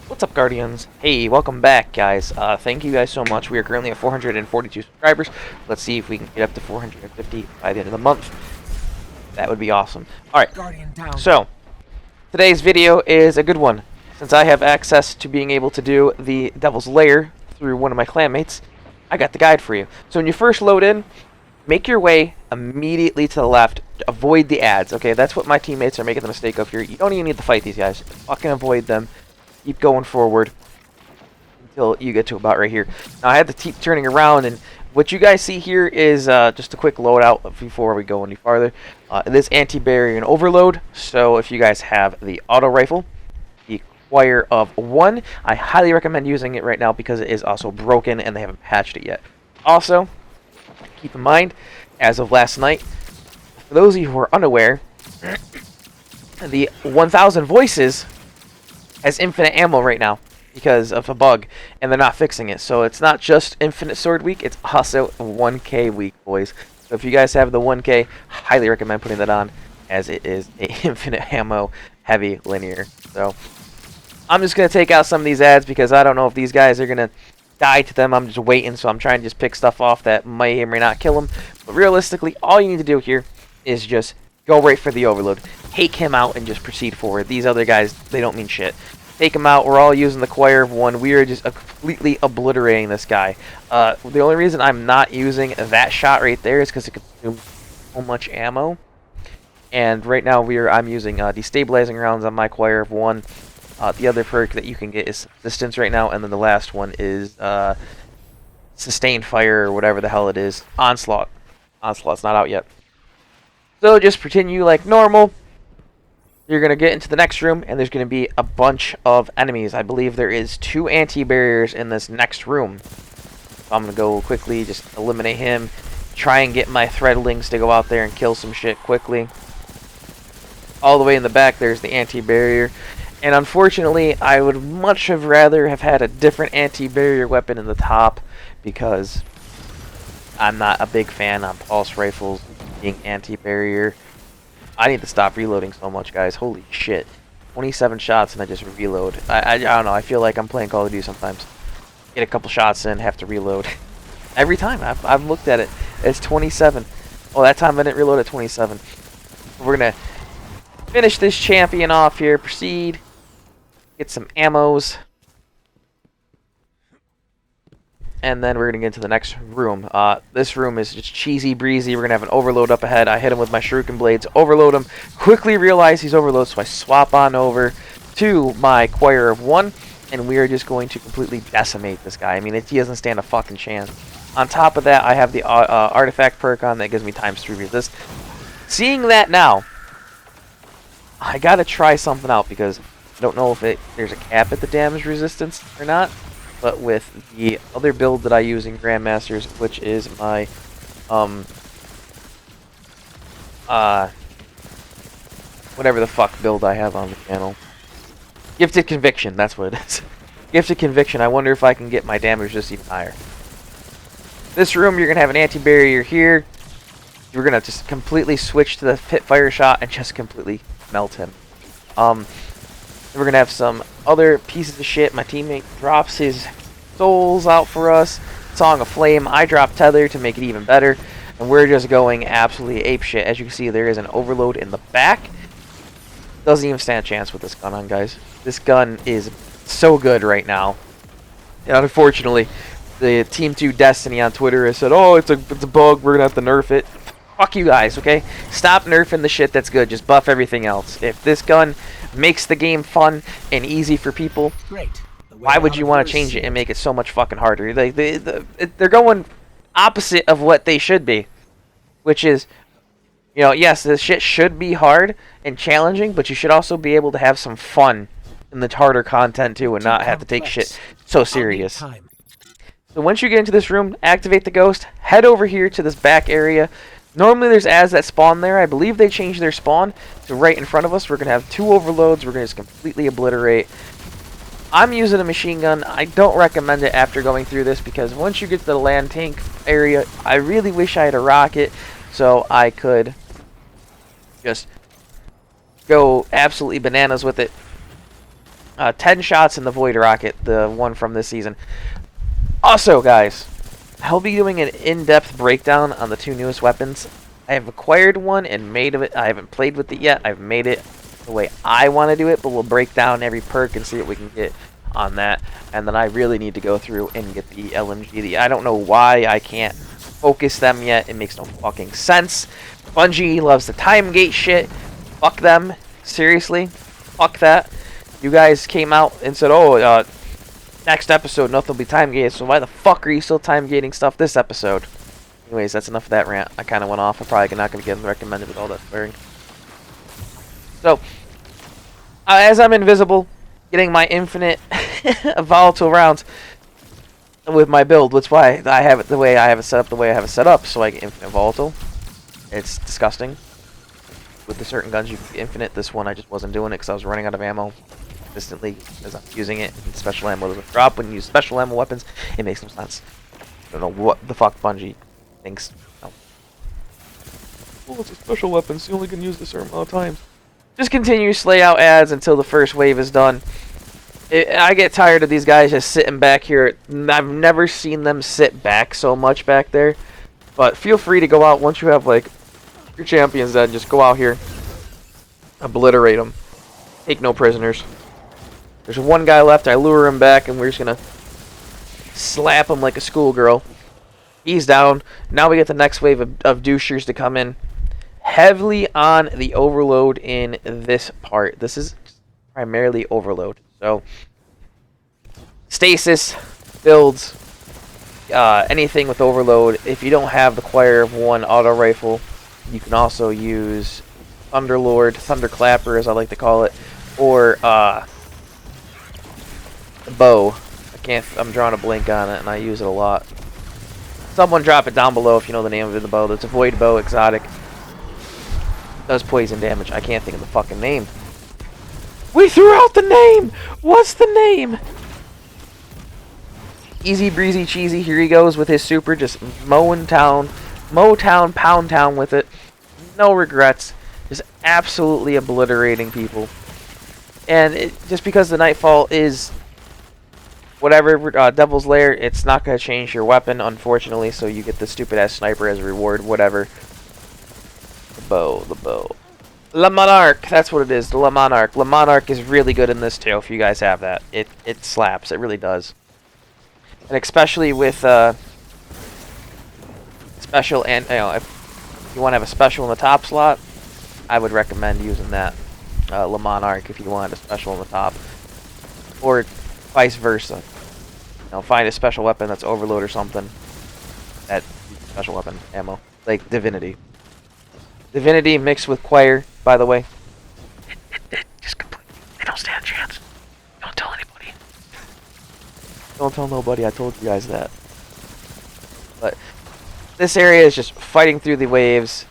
What's up, Guardians? Hey, welcome back, guys. Thank you guys so much. We are currently at 442 subscribers. Let's see if we can get up to 450 by the end of the month. That would be awesome. Alright, so today's video is a good one. Since I have access to being able to do the Devil's Lair through one of my clanmates, I got the guide for you. So when you first load in, make your way immediately to the left. Avoid the ads, okay? That's what my teammates are making the mistake of here. You don't even need to fight these guys. Fucking avoid them. Keep going forward until you get to about right here. Now I had to keep turning around, and what you guys see here is just a quick loadout before we go any farther. This anti-barrier and overload. So if you guys have the auto rifle, the Choir of 1, I highly recommend using it right now because it is also broken and they haven't patched it yet. Also, keep in mind, as of last night, for those of you who are unaware, the 1000 Voices has infinite ammo right now because of a bug, and they're not fixing it. So it's not just Infinite Sword Week, it's also 1K week, boys. So if you guys have the 1K, highly recommend putting that on, as it is a infinite ammo heavy linear. So I'm just going to take out some of these ads because I don't know if these guys are going to die to them. I'm just waiting, so I'm trying to just pick stuff off that may or may not kill them. But realistically, all you need to do here is just go right for the overload. Take him out and just proceed forward. These other guys, they don't mean shit. Take him out. We're all using the Choir of 1. We are just completely obliterating this guy. The only reason I'm not using that shot right there is because it consumes so much ammo. And right now I'm using destabilizing rounds on my Choir of 1. The other perk that you can get is Subsistence right now, and then the last one is Sustained Fire or whatever the hell it is. Onslaught. Onslaught's not out yet. So just continue like normal. You're going to get into the next room, and there's going to be a bunch of enemies. I believe there is 2 anti-barriers in this next room. So I'm going to go quickly, just eliminate him. Try and get my threadlings to go out there and kill some shit quickly. All the way in the back, there's the anti-barrier. And unfortunately, I would much have rather have had a different anti-barrier weapon in the top, because I'm not a big fan on pulse rifles being anti-barrier. I need to stop reloading so much, guys. Holy shit. 27 shots and I just reload. I don't know. I feel like I'm playing Call of Duty sometimes. Get a couple shots in, have to reload. Every time. I've looked at it. It's 27. Oh, that time I didn't reload at 27. We're going to finish this champion off here. Proceed. Get some ammos. And then we're going to get into the next room. This room is just cheesy breezy. We're going to have an overload up ahead. I hit him with my shuriken blades, overload him, quickly realize he's overloaded, so I swap on over to my Choir of 1, and we are just going to completely decimate this guy. I mean, he doesn't stand a fucking chance. On top of that, I have the artifact perk on that gives me ×3 resist. Seeing that now, I got to try something out because I don't know if there's a cap at the damage resistance or not. But with the other build that I use in Grandmasters, which is my, whatever the fuck build I have on the channel. Gifted Conviction, that's what it is. Gifted Conviction, I wonder if I can get my damage just even higher. This room, you're going to have an anti-barrier here. We're going to just completely switch to the pit fire shot and just completely melt him. We're going to have some other pieces of shit. My teammate drops his souls out for us. Song of Flame. I drop Tether to make it even better. And we're just going absolutely apeshit. As you can see, there is an overload in the back. Doesn't even stand a chance with this gun on, guys. This gun is so good right now. And unfortunately, the Team 2 Destiny on Twitter has said, oh, it's a bug. We're going to have to nerf it. Fuck you guys, okay? Stop nerfing the shit that's good. Just buff everything else. If this gun makes the game fun and easy for people, why would you want to change it and make it so much fucking harder? They're going opposite of what they should be. Which is, you know, yes, this shit should be hard and challenging, but you should also be able to have some fun in the harder content too and not have to take shit so serious. So once you get into this room, activate the ghost, head over here to this back area. Normally there's ads that spawn there. I believe they changed their spawn to right in front of us. We're going to have 2 overloads. We're going to just completely obliterate. I'm using a machine gun. I don't recommend it after going through this because once you get to the land tank area, I really wish I had a rocket so I could just go absolutely bananas with it. 10 shots in the Void Rocket, the one from this season. Also, guys, I'll be doing an in-depth breakdown on the 2 newest weapons. I have acquired one and made of it. I haven't played with it yet. I've made it the way I want to do it, but we'll break down every perk and see what we can get on that. And then I really need to go through and get the LMG. I don't know why I can't focus them yet. It makes no fucking sense. Bungie loves the time gate shit. Fuck them. Seriously. Fuck that. You guys came out and said, oh, next episode, nothing will be time gated. So why the fuck are you still time gating stuff this episode? Anyways, that's enough of that rant. I kind of went off. I'm probably not going to get recommended with all that swearing. So, as I'm invisible, getting my infinite volatile rounds with my build, which is why I have it the way I have it set up, so I get infinite volatile. It's disgusting. With the certain guns, you can get infinite. This one, I just wasn't doing it because I was running out of ammo consistently as I'm using it. And special ammo doesn't drop when you use special ammo weapons. It makes no sense. I don't know what the fuck Bungie thinks. No. Well, it's a special weapon, so you only can use this a certain amount of times. Just continue to lay out ads until the first wave is done. I get tired of these guys just sitting back here. I've never seen them sit back so much back there. But feel free to go out once you have, like, your champions dead. Just go out here. Obliterate them. Take no prisoners. There's one guy left. I lure him back, and we're just going to slap him like a schoolgirl. He's down. Now we get the next wave of douchers to come in. Heavily on the overload in this part. This is primarily overload. So, stasis, builds, anything with overload. If you don't have the Choir of One auto rifle, you can also use Thunderlord, Thunderclapper as I like to call it, or the bow. I'm drawing a blank on it and I use it a lot. Someone drop it down below if you know the name of the bow. That's a Void Bow, exotic. Does poison damage. I can't think of the fucking name. We threw out the name! What's the name? Easy breezy cheesy. Here he goes with his super, just mow town, pound town with it. No regrets. Just absolutely obliterating people. And just because the Nightfall is whatever, Devil's Lair, it's not going to change your weapon, unfortunately, so you get the stupid-ass sniper as a reward, whatever. The bow. Le Monarch, that's what it is, the Le Monarch. Le Monarch is really good in this too, if you guys have that. It slaps, it really does. And especially with special, and if you want to have a special in the top slot, I would recommend using that Le Monarch if you want a special in the top, or vice versa. Find a special weapon that's overload or something. That special weapon ammo, like Divinity. Divinity mixed with Choir, by the way. It just completely. They don't stand a chance. Don't tell anybody. Don't tell nobody. I told you guys that. But this area is just fighting through the waves,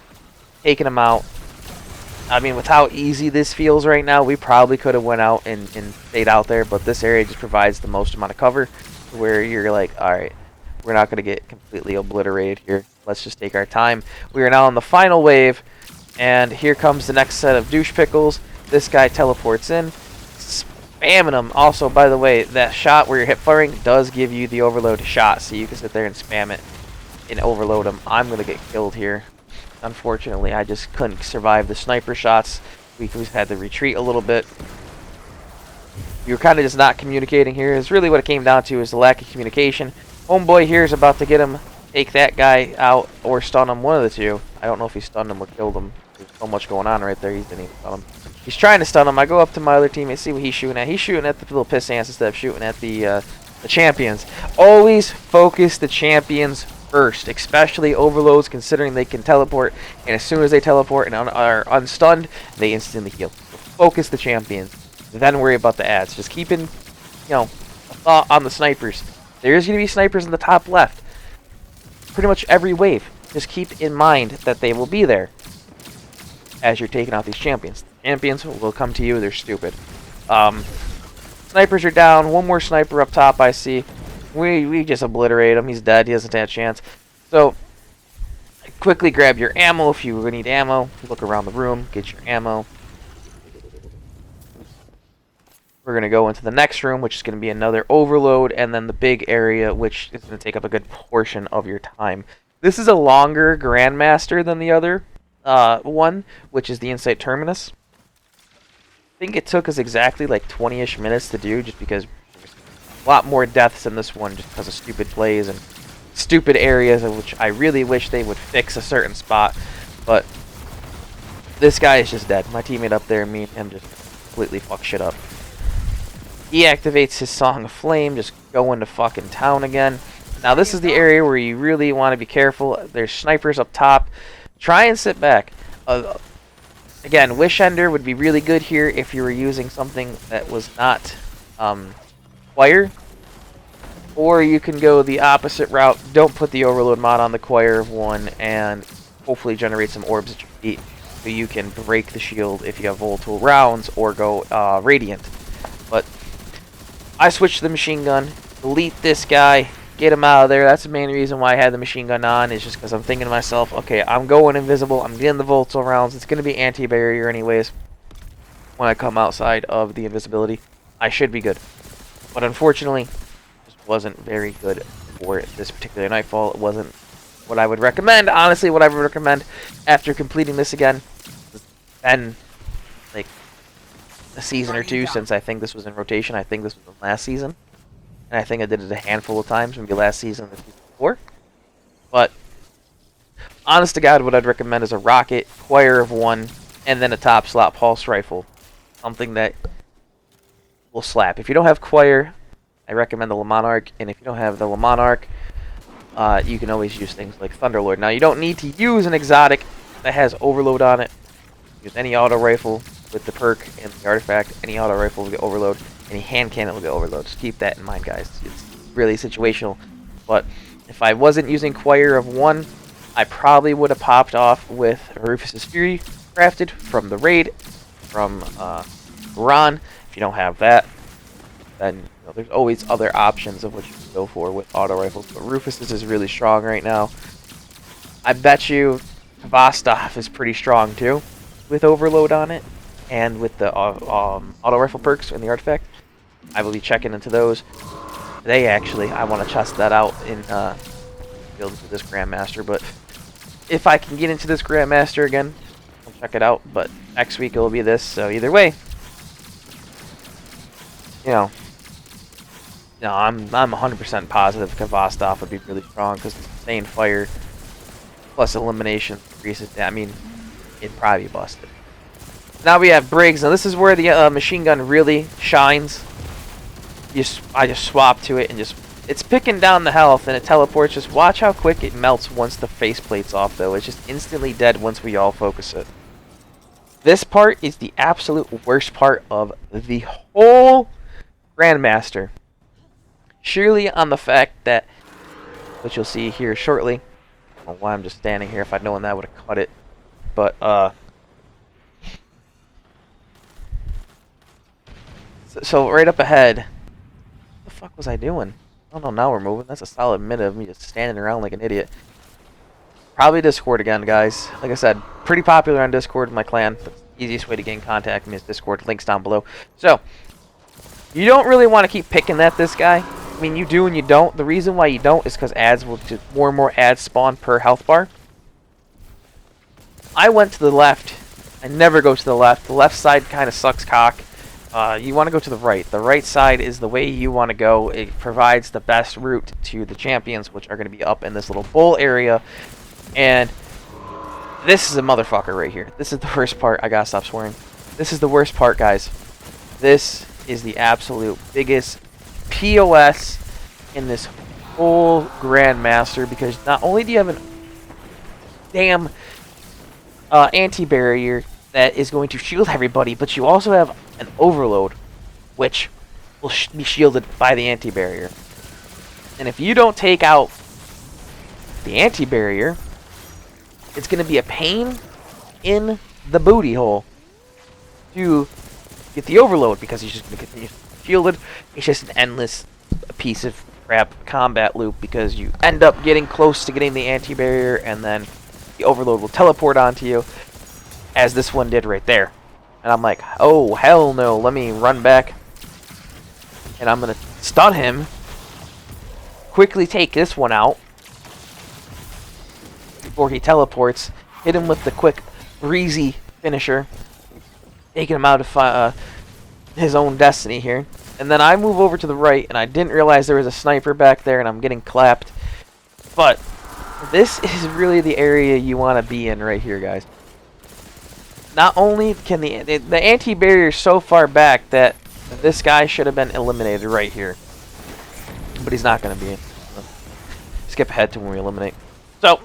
taking them out. I mean, with how easy this feels right now, we probably could have went out and stayed out there, but this area just provides the most amount of cover where you're like, alright, we're not going to get completely obliterated here. Let's just take our time. We are now on the final wave, and here comes the next set of douche pickles. This guy teleports in, spamming them. Also, by the way, that shot where you're hip firing does give you the overload shot, so you can sit there and spam it and overload them. I'm going to get killed here. Unfortunately, I just couldn't survive the sniper shots. We had to retreat a little bit. We were kind of just not communicating here. It's really what it came down to, is the lack of communication. Homeboy here is about to get him, take that guy out, or stun him, one of the two. I don't know if he stunned him or killed him. There's so much going on right there, he didn't even stun him. He's trying to stun him. I go up to my other teammate, see what he's shooting at. He's shooting at the little piss ants instead of shooting at the champions. Always focus the champions first, especially overloads, considering they can teleport, and as soon as they teleport and are unstunned, they instantly heal. So focus the champions, then worry about the ads. Just keeping, a thought on the snipers. There is going to be snipers in the top left, pretty much every wave. Just keep in mind that they will be there as you're taking out these champions. Champions will come to you. They're stupid. Snipers are down. One more sniper up top, I see. We just obliterate him. He's dead. He doesn't have a chance. So, quickly grab your ammo if you need ammo. Look around the room. Get your ammo. we're going to go into the next room, which is going to be another overload, and then the big area, which is going to take up a good portion of your time. This is a longer Grandmaster than the other one, which is the Insight Terminus. I think it took us exactly like 20-ish minutes to do, just because there's a lot more deaths in this one, just because of stupid plays and stupid areas, of which I really wish they would fix a certain spot. But this guy is just dead. My teammate up there, me and him just completely fuck shit up. He activates his Song of Flame, just go into fucking town again. Now this is the area where you really want to be careful. There's snipers up top. Try and sit back. Again, Wish Ender would be really good here if you were using something that was not Choir. Or you can go the opposite route. Don't put the Overload mod on the Choir of 1 and hopefully generate some orbs at your feet so you can break the shield if you have volatile rounds or go Radiant. But I switched to the machine gun. Delete this guy. Get him out of there. That's the main reason why I had the machine gun on, is just because I'm thinking to myself, okay, I'm going invisible, I'm getting the volatile rounds, it's going to be anti-barrier anyways. When I come outside of the invisibility, I should be good. But unfortunately, it just wasn't very good for this particular Nightfall. It wasn't what I would recommend. Honestly, what I would recommend after completing this again, it's been like a season or two since I think this was in rotation. I think this was the last season. And I think I did it a handful of times, maybe last season or the season before. But, honest to God, what I'd recommend is a rocket, Choir of 1, and then a top slot pulse rifle. Something that will slap. If you don't have Choir, I recommend the Le Monarch. And if you don't have the Le Monarch, you can always use things like Thunderlord. Now, you don't need to use an exotic that has Overload on it. Use any auto rifle with the perk and the artifact. Any auto rifle will get Overload. Any hand cannon will get Overload. Just keep that in mind, guys. It's really situational. But if I wasn't using Choir of 1, I probably would have popped off with Rufus's Fury crafted from the raid, from Ron. If you don't have that, then there's always other options of what you can go for with auto rifles. But Rufus's is really strong right now. I bet you Vostok is pretty strong too, with Overload on it, and with the auto rifle perks and the artifact. I will be checking into those today, actually. I want to test that out in build into this Grandmaster, but if I can get into this Grandmaster again, I'll check it out. But next week it will be this, so either way, I'm 100% positive Vostok would be really strong, because sustained fire plus elimination increases. I mean, it'd probably be busted. Now we have Briggs. Now this is where the machine gun really shines. I just swap to it and it's picking down the health and it teleports. Just watch how quick it melts once the faceplate's off, though. It's just instantly dead once we all focus it. This part is the absolute worst part of the whole Grandmaster. Surely on the fact that, which you'll see here shortly. I don't know why I'm just standing here. If I'd known that, I would have cut it. But so right up ahead, what the fuck was I doing? Oh no, now we're moving. That's a solid minute of me just standing around like an idiot. Probably Discord again, guys. Like I said, pretty popular on Discord, my clan. The easiest way to get in contact with me is Discord. Links down below. So, you don't really want to keep picking at this guy. I mean, you do and you don't. The reason why you don't is because ads will just more and more ads spawn per health bar. I went to the left. I never go to the left. The left side kind of sucks cock. You want to go to the right. The right side is the way you want to go. It provides the best route to the champions, which are going to be up in this little bowl area. And this is a motherfucker right here. This is the worst part. I gotta stop swearing. This is the worst part, guys. This is the absolute biggest POS in this whole Grandmaster, because not only do you have an damn anti-barrier that is going to shield everybody, but you also have an Overload, which will be shielded by the anti-barrier. And if you don't take out the anti-barrier, it's going to be a pain in the booty hole to get the Overload, because he's just going to continue shielded. It's just an endless piece of crap combat loop, because you end up getting close to getting the anti-barrier, and then the Overload will teleport onto you, as this one did right there. And I'm like, oh, hell no, let me run back And I'm going to stun him. Quickly take this one out before he teleports. Hit him with the quick, breezy finisher. Taking him out of his own destiny here. And then I move over to the right, and I didn't realize there was a sniper back there, and I'm getting clapped. But this is really the area you want to be in right here, guys. Not only can the anti-barrier is so far back that this guy should have been eliminated right here. But he's not going to be. Skip ahead to when we eliminate. So,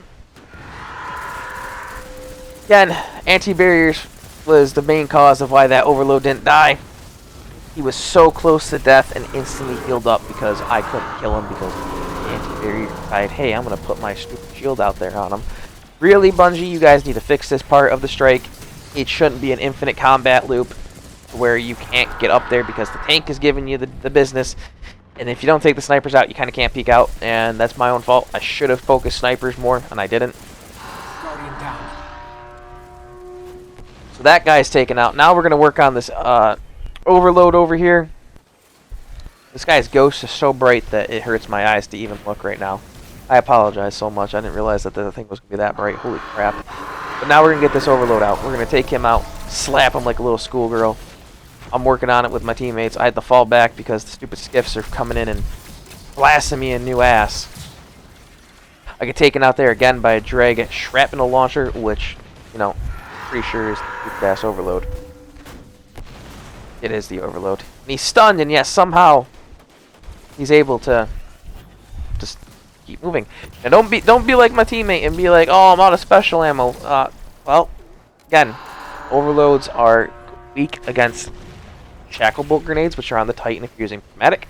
again, anti-barriers was the main cause of why that overload didn't die. He was so close to death and instantly healed up because I couldn't kill him because the anti-barrier decided, hey, I'm going to put my stupid shield out there on him. Really, Bungie, you guys need to fix this part of the strike. It shouldn't be an infinite combat loop where you can't get up there because the tank is giving you the business. And if you don't take the snipers out, you kind of can't peek out. And that's my own fault. I should have focused snipers more, and I didn't. Guardian down. So that guy's taken out. Now we're going to work on this overload over here. This guy's ghost is so bright that it hurts my eyes to even look right now. I apologize so much. I didn't realize that the thing was going to be that bright. Holy crap. But now we're going to get this overload out. We're going to take him out, slap him like a little schoolgirl. I'm working on it with my teammates. I had to fall back because the stupid skiffs are coming in and blasting me a new ass. I get taken out there again by a drag shrapnel launcher, which, you know, pretty sure is the stupid ass overload. It is the overload. And he's stunned, and yes, somehow he's able to just keep moving. Now don't be like my teammate and be like, oh, I'm out of special ammo. Well, again, overloads are weak against shackle bolt grenades, which are on the Titan if you're using chromatic.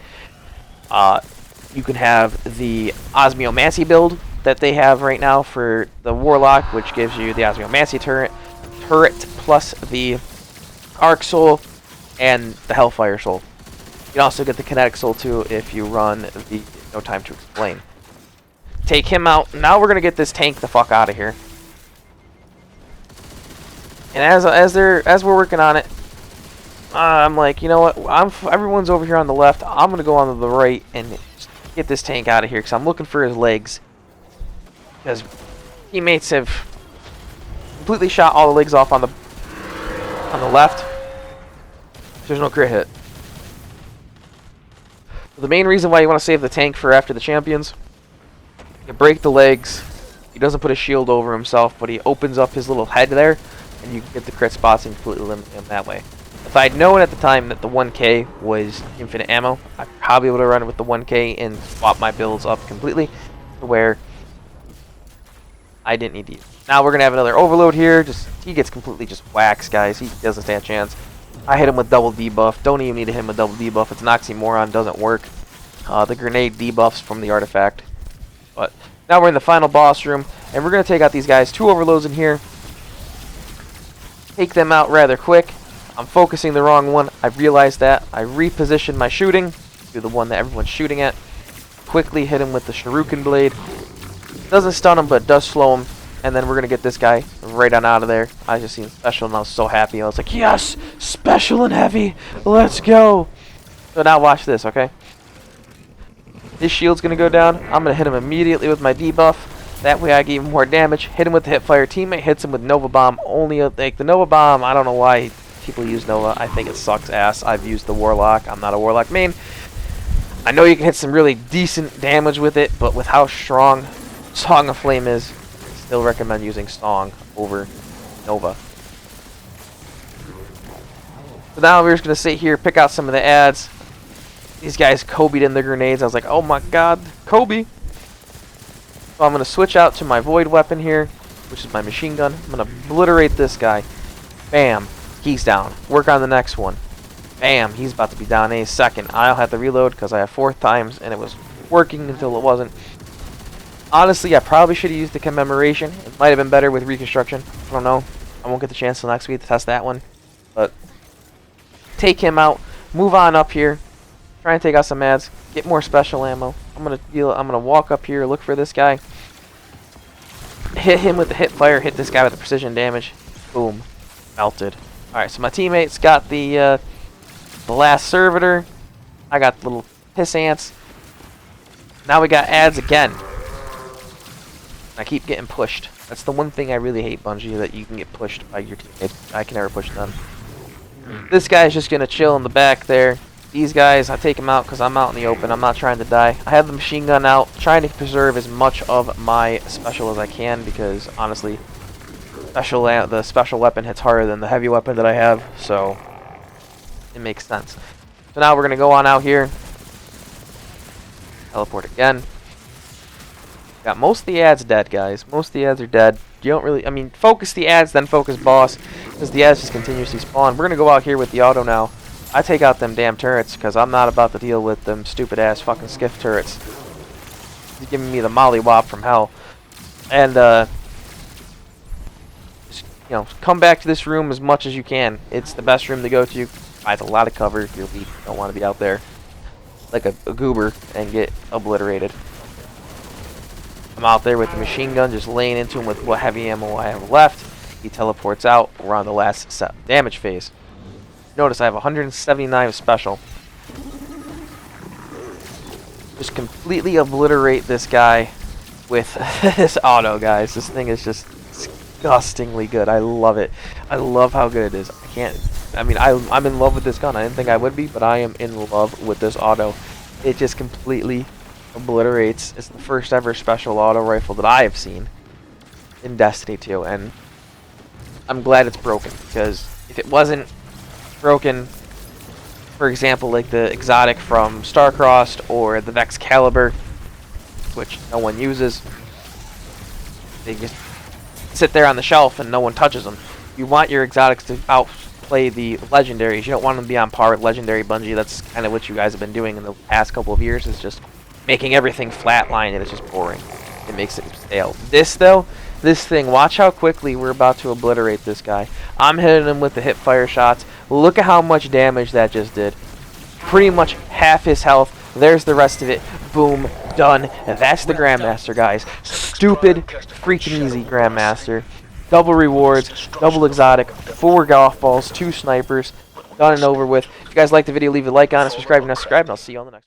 You can have the Osmiomancy build that they have right now for the Warlock, which gives you the Osmiomancy turret plus the Arc Soul and the Hellfire Soul. You can also get the Kinetic Soul too if you run the No Time to Explain. Take him out. Now we're gonna get this tank the fuck out of here. And as we're working on it, I'm like, you know what? Everyone's over here on the left. I'm gonna go on the right and get this tank out of here because I'm looking for his legs. Because teammates have completely shot all the legs off on the left. There's no crit hit. The main reason why you want to save the tank for after the champions, you break the legs. He doesn't put a shield over himself, but he opens up his little head there, and you get the crit spots and completely eliminate him that way. If I'd known at the time that the 1K was infinite ammo, I'd probably would have run with the 1K and swap my builds up completely to where I didn't need to use. Now we're gonna have another overload here. He gets completely just waxed, guys. He doesn't stand a chance. I hit him with double debuff. Don't even need to hit him with double debuff. It's an oxymoron. Doesn't work. The grenade debuffs from the artifact. But now we're in the final boss room, and we're gonna take out these guys. 2 overloads in here. Take them out rather quick. I'm focusing the wrong one. I realized that. I repositioned my shooting to the one that everyone's shooting at. Quickly hit him with the Shuriken Blade. Doesn't stun him, but does slow him. And then we're going to get this guy right on out of there. I just seen special, and I was so happy. I was like, yes! Special and heavy! Let's go! So now watch this, okay? His shield's going to go down. I'm going to hit him immediately with my debuff. That way I get even more damage. Hit him with the Hipfire. Teammate hits him with Nova Bomb. Only, like, the Nova Bomb, I don't know why people use Nova. I think it sucks ass. I've used the Warlock. I'm not a Warlock main. I know you can hit some really decent damage with it, but with how strong Song of Flame is, I still recommend using Song over Nova. So now we're just going to sit here, pick out some of the ads. These guys Kobe'd in the grenades. I was like, oh my god, Kobe. So I'm going to switch out to my Void weapon here, which is my machine gun. I'm going to obliterate this guy. Bam. He's down. Work on the next one. Bam. He's about to be down any second. I'll have to reload because I have 4 times and it was working until it wasn't. Honestly, I probably should have used the commemoration. It might have been better with reconstruction. I don't know. I won't get the chance till next week to test that one. But take him out. Move on up here. Try and take out some ads. Get more special ammo. I'm gonna walk up here, look for this guy. Hit him with the hip fire. Hit this guy with the precision damage. Boom. Melted. Alright, so my teammates got the last servitor. I got little piss ants. Now we got ads again. I keep getting pushed. That's the one thing I really hate, Bungie, that you can get pushed by your teammates. I can never push them. This guy's just going to chill in the back there. These guys, I take them out because I'm out in the open. I'm not trying to die. I have the machine gun out, trying to preserve as much of my special as I can because, honestly, the special weapon hits harder than the heavy weapon that I have, so it makes sense. So now we're going to go on out here. Teleport again. Got most of the ads dead, guys. Most of the ads are dead. You don't really, I mean, focus the ads, then focus boss, because the ads just continuously spawn. We're going to go out here with the auto now. I take out them damn turrets, because I'm not about to deal with them stupid-ass fucking skiff turrets. He's giving me the mollywop from hell. And, just, you know, come back to this room as much as you can. It's the best room to go to. Find a lot of cover if you don't want to be out there like a goober and get obliterated. I'm out there with the machine gun, just laying into him with what heavy ammo I have left. He teleports out. We're on the last damage phase. Notice I have 179 special. Just completely obliterate this guy with this auto, guys. This thing is just disgustingly good. I love it. I love how good it is. I'm in love with this gun. I didn't think I would be, but I am in love with this auto. It just completely obliterates. It's the first ever special auto rifle that I have seen in Destiny 2, and I'm glad it's broken, because if it wasn't broken, for example, like the exotic from Starcrossed or the Vex Caliber, which no one uses, they just sit there on the shelf and no one touches them. You want your exotics to outplay the legendaries. You don't want them to be on par with legendary Bungie. That's kind of what you guys have been doing in the past couple of years, is just making everything flatline, and it's just boring. It makes it stale. This, though, this thing, watch how quickly we're about to obliterate this guy. I'm hitting him with the hip fire shots. Look at how much damage that just did. Pretty much half his health. There's the rest of it. Boom. Done. And that's the Grandmaster, guys. Stupid, freaking easy Grandmaster. Double rewards, double exotic, 4 golf balls, 2 snipers. Done and over with. If you guys liked the video, leave a like on it, subscribe if you're not subscribed, and I'll see you on the next one.